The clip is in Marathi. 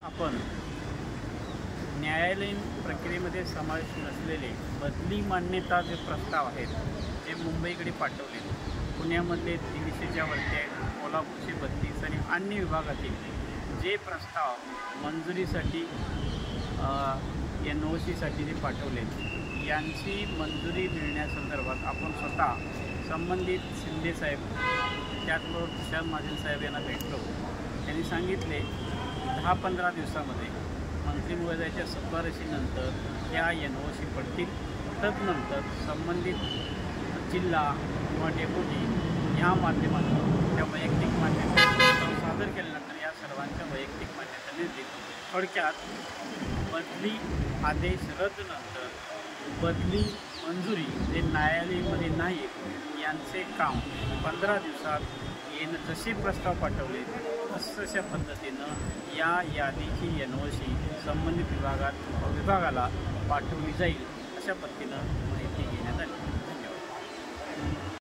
आपण न्यायालयीन प्रक्रियेमध्ये समावेश नसलेले बदली मान्यता जे प्रस्ताव आहेत जे मुंबईकडे पाठवले, पुण्यामध्ये 300च्या वरती आहेत, कोल्हापूरचे 32 आणि अन्य विभागातील जे प्रस्ताव मंजुरीसाठी NOCसाठी जे पाठवले यांची मंजुरी मिळण्यासंदर्भात आपण स्वतः संबंधित शिंदे साहेब त्याचबरोबर तुषार महाजन साहेब यांना भेटलो. त्यांनी सांगितले 10-15 दिवसामध्ये मंत्री महोदयाच्या शिफारशीनंतर या NOC पडतील. तदनंतर संबंधित जिल्हा किंवा डेप्युटी या माध्यमातून त्या वैयक्तिक मान्यता सादर केल्यानंतर या सर्वांच्या वैयक्तिक मान्यता मिळतील. थोडक्यात बदली आदेश रद्दनंतर बदली मंजुरी जे न्यायालयामध्ये नाही यांचे काम 15 दिवसात जसे प्रस्ताव पाठवले तशा पद्धतीनं या यादीची NOC संबंधित विभागाला पाठवली जाईल अशा पद्धतीनं